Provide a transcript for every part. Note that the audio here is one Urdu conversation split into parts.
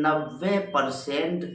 90%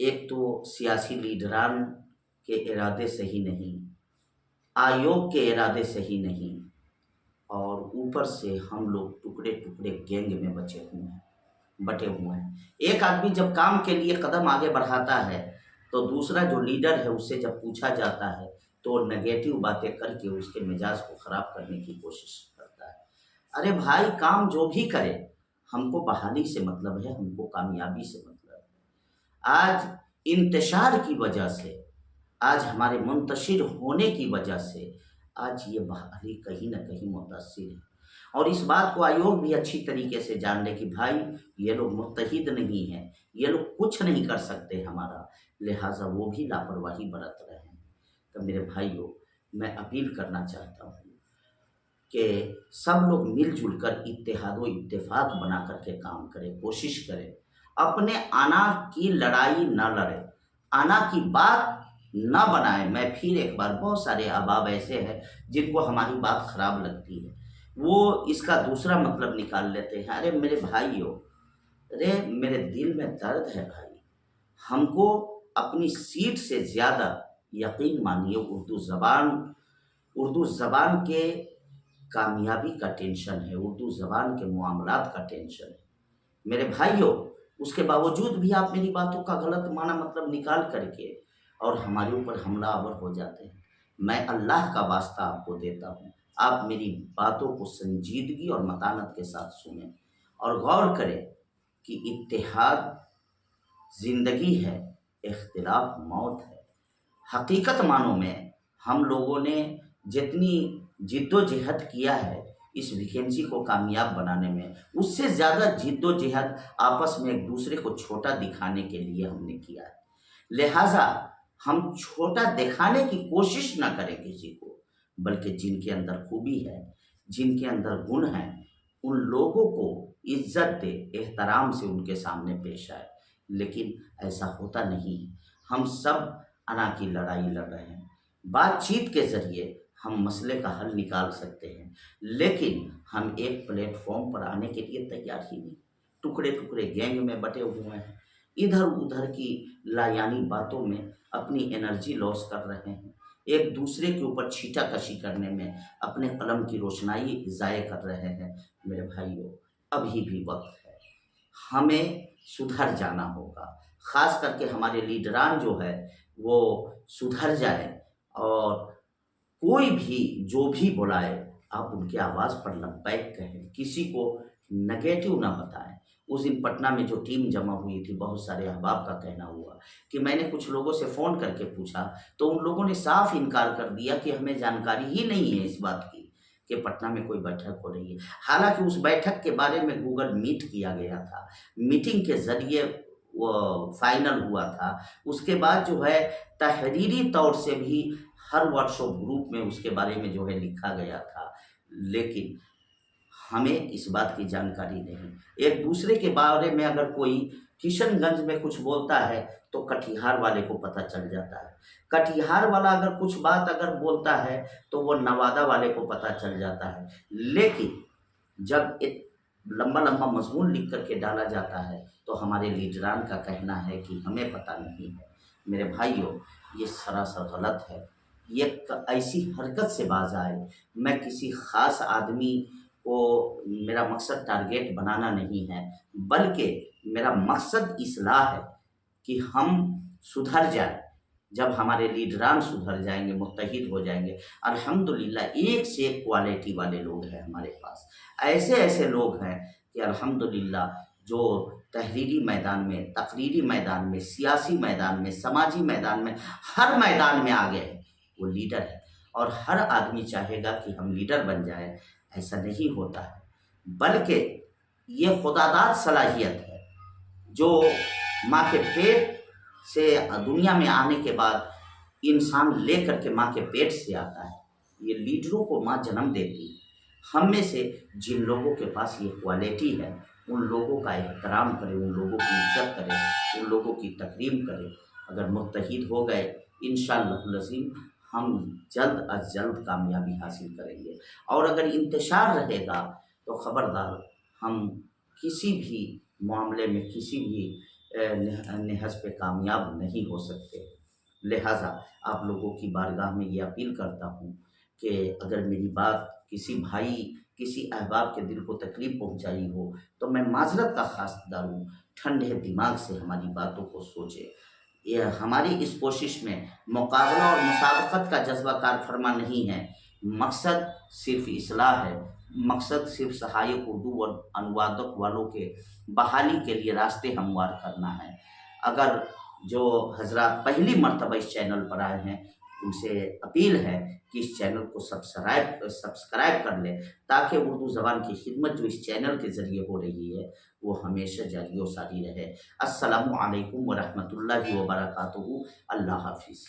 ایک تو سیاسی لیڈران کے ارادے صحیح نہیں، آیوگ کے ارادے صحیح نہیں، اور اوپر سے ہم لوگ ٹکڑے ٹکڑے گینگ میں بٹے ہوئے ہیں۔ ایک آدمی جب کام کے لیے قدم آگے بڑھاتا ہے تو دوسرا جو لیڈر ہے اس سے جب پوچھا جاتا ہے تو وہ نگیٹو باتیں کر کے اس کے مزاج کو خراب کرنے کی کوشش کرتا ہے۔ ارے بھائی، کام جو بھی کرے، ہم کو بحالی سے مطلب ہے، ہم کو کامیابی سے مطلب ہے۔ آج انتشار کی وجہ سے، آج ہمارے منتشر ہونے کی وجہ سے آج یہ بحالی کہیں نہ کہیں متاثر ہے، اور اس بات کو آیوگ بھی اچھی طریقے سے جان لے کہ بھائی یہ لوگ متحد نہیں ہیں، یہ لوگ کچھ نہیں کر سکتے ہمارا، لہٰذا وہ بھی لاپرواہی برت رہے ہیں۔ تو میرے بھائیوں، میں اپیل کرنا چاہتا ہوں کہ سب لوگ مل جل کر اتحاد و اتفاق بنا کر کے کام کریں، کوشش کریں، اپنے انا کی لڑائی نہ لڑیں، انا کی بات نہ بنائیں۔ میں پھر ایک بار، بہت سارے احباب ایسے ہیں جن کو ہماری بات خراب لگتی ہے، وہ اس کا دوسرا مطلب نکال لیتے ہیں۔ ارے میرے بھائیوں، ارے میرے دل میں درد ہے بھائی، ہم کو اپنی سیٹ سے زیادہ، یقین مانیے، اردو زبان کے کامیابی کا ٹینشن ہے، اردو زبان کے معاملات کا ٹینشن ہے میرے بھائیوں۔ اس کے باوجود بھی آپ میری باتوں کا غلط معنی مطلب نکال کر کے اور ہمارے اوپر حملہ آور ہو جاتے ہیں۔ میں اللہ کا واسطہ آپ کو دیتا ہوں، آپ میری باتوں کو سنجیدگی اور متانت کے ساتھ سنیں اور غور کریں کہ اتحاد زندگی ہے، اختلاف موت ہے۔ حقیقت معنوں میں ہم لوگوں نے جتنی جد و جہد کیا ہے اس ویکینسی کو کامیاب بنانے میں، اس سے زیادہ جد و جہد آپس میں ایک دوسرے کو چھوٹا دکھانے کے لیے ہم نے کیا ہے۔ لہٰذا ہم چھوٹا دکھانے کی کوشش نہ کریں کسی کو، بلکہ جن کے اندر خوبی ہے، جن کے اندر گن ہے، ان لوگوں کو عزت دے، احترام سے ان کے سامنے پیش آئے۔ لیکن ایسا ہوتا نہیں، ہم سب انا کی لڑائی لڑ رہے ہیں۔ بات چیت کے ذریعے ہم مسئلے کا حل نکال سکتے ہیں، لیکن ہم ایک پلیٹ فارم پر آنے کے لیے تیار ہی نہیں، ٹکڑے ٹکڑے گینگ میں بٹے ہوئے ہیں، ادھر ادھر کی لایانی باتوں میں اپنی انرجی لاس کر رہے ہیں، ایک دوسرے کے اوپر چھیٹا کشی کرنے میں اپنے قلم کی روشنائی ضائع کر رہے ہیں۔ میرے بھائیوں، ابھی بھی وقت ہے، ہمیں سدھر جانا ہوگا، خاص کر کے ہمارے لیڈران جو ہے وہ سدھر جائیں، اور کوئی بھی جو بھی بلائے آپ ان کی آواز پر لبیک کہیں، کسی کو نگیٹو نہ بتائیں۔ اس دن پٹنہ میں جو ٹیم جمع ہوئی تھی، بہت سارے احباب کا کہنا ہوا کہ میں نے کچھ لوگوں سے فون کر کے پوچھا تو ان لوگوں نے صاف انکار کر دیا کہ ہمیں جانکاری ہی نہیں ہے اس بات کی کہ پٹنہ میں کوئی بیٹھک ہو رہی ہے۔ حالانکہ اس بیٹھک کے بارے میں گوگل میٹ کیا گیا تھا، میٹنگ کے ذریعے وہ فائنل ہوا تھا۔ اس کے بعد جو ہے تحریری طور سے بھی ہر واٹسپ گروپ میں اس کے بارے میں جو ہے لکھا گیا تھا، لیکن ہمیں اس بات کی جانکاری نہیں۔ ایک دوسرے کے بارے میں اگر کوئی کشن گنج میں کچھ بولتا ہے تو کٹیہار والے کو پتہ چل جاتا ہے، کٹیہار والا اگر کچھ بات اگر بولتا ہے تو وہ نوادہ والے کو پتہ چل جاتا ہے۔ لیکن جب ایک لمبا لمبا مضمون لکھ کر کے ڈالا جاتا ہے تو ہمارے لیڈران کا کہنا ہے کہ ہمیں پتہ نہیں ہے۔ میرے بھائیوں، یہ سراسر غلط ہے، یہ ایسی حرکت سے باز آئے۔ میں کسی خاص آدمی کو، میرا مقصد ٹارگیٹ بنانا نہیں ہے، بلکہ میرا مقصد اصلاح ہے کہ ہم سدھر جائیں۔ جب ہمارے لیڈران سدھر جائیں گے، متحد ہو جائیں گے، الحمدللہ ایک سے ایک کوالٹی والے لوگ ہیں ہمارے پاس، ایسے ایسے لوگ ہیں کہ الحمدللہ جو تحریری میدان میں، تقریری میدان میں، سیاسی میدان میں، سماجی میدان میں، ہر میدان میں آگے ہیں، وہ لیڈر ہے۔ اور ہر آدمی چاہے گا کہ ہم لیڈر بن جائیں، ایسا نہیں ہوتا ہے، بلکہ یہ خداداد صلاحیت ہے جو ماں کے پیٹ سے دنیا میں آنے کے بعد انسان لے کر کے ماں کے پیٹ سے آتا ہے۔ یہ لیڈروں کو ماں جنم دیتی ہے۔ ہم میں سے جن لوگوں کے پاس یہ کوالٹی ہے، ان لوگوں کا احترام کریں، ان لوگوں کی عزت کریں، ان لوگوں کی تکریم کریں۔ اگر متحد ہو گئے، انشاءاللہ العظیم ہم جلد از جلد کامیابی حاصل کریں گے، اور اگر انتشار رہے گا تو خبردار ہم کسی بھی معاملے میں، کسی بھی نہج پہ کامیاب نہیں ہو سکتے۔ لہٰذا آپ لوگوں کی بارگاہ میں یہ اپیل کرتا ہوں کہ اگر میری بات کسی بھائی کسی احباب کے دل کو تکلیف پہنچائی ہو تو میں معذرت کا خواستگار ہوں، ٹھنڈے دماغ سے ہماری باتوں کو سوچے۔ یہ ہماری اس کوشش میں مقابلہ اور مسابقت کا جذبہ کار فرما نہیں ہے، مقصد صرف اصلاح ہے، مقصد صرف سہایک اردو اور انوادک والوں کے بحالی کے لیے راستے ہموار کرنا ہے۔ اگر جو حضرات پہلی مرتبہ اس چینل پر آئے ہیں ان سے اپیل ہے کہ اس چینل کو سبسکرائب کر لیں تاکہ اردو زبان کی خدمت جو اس چینل کے ذریعے ہو رہی ہے وہ ہمیشہ جاری و ساری رہے۔ السلام علیکم ورحمۃ اللہ وبرکاتہ۔ اللہ حافظ۔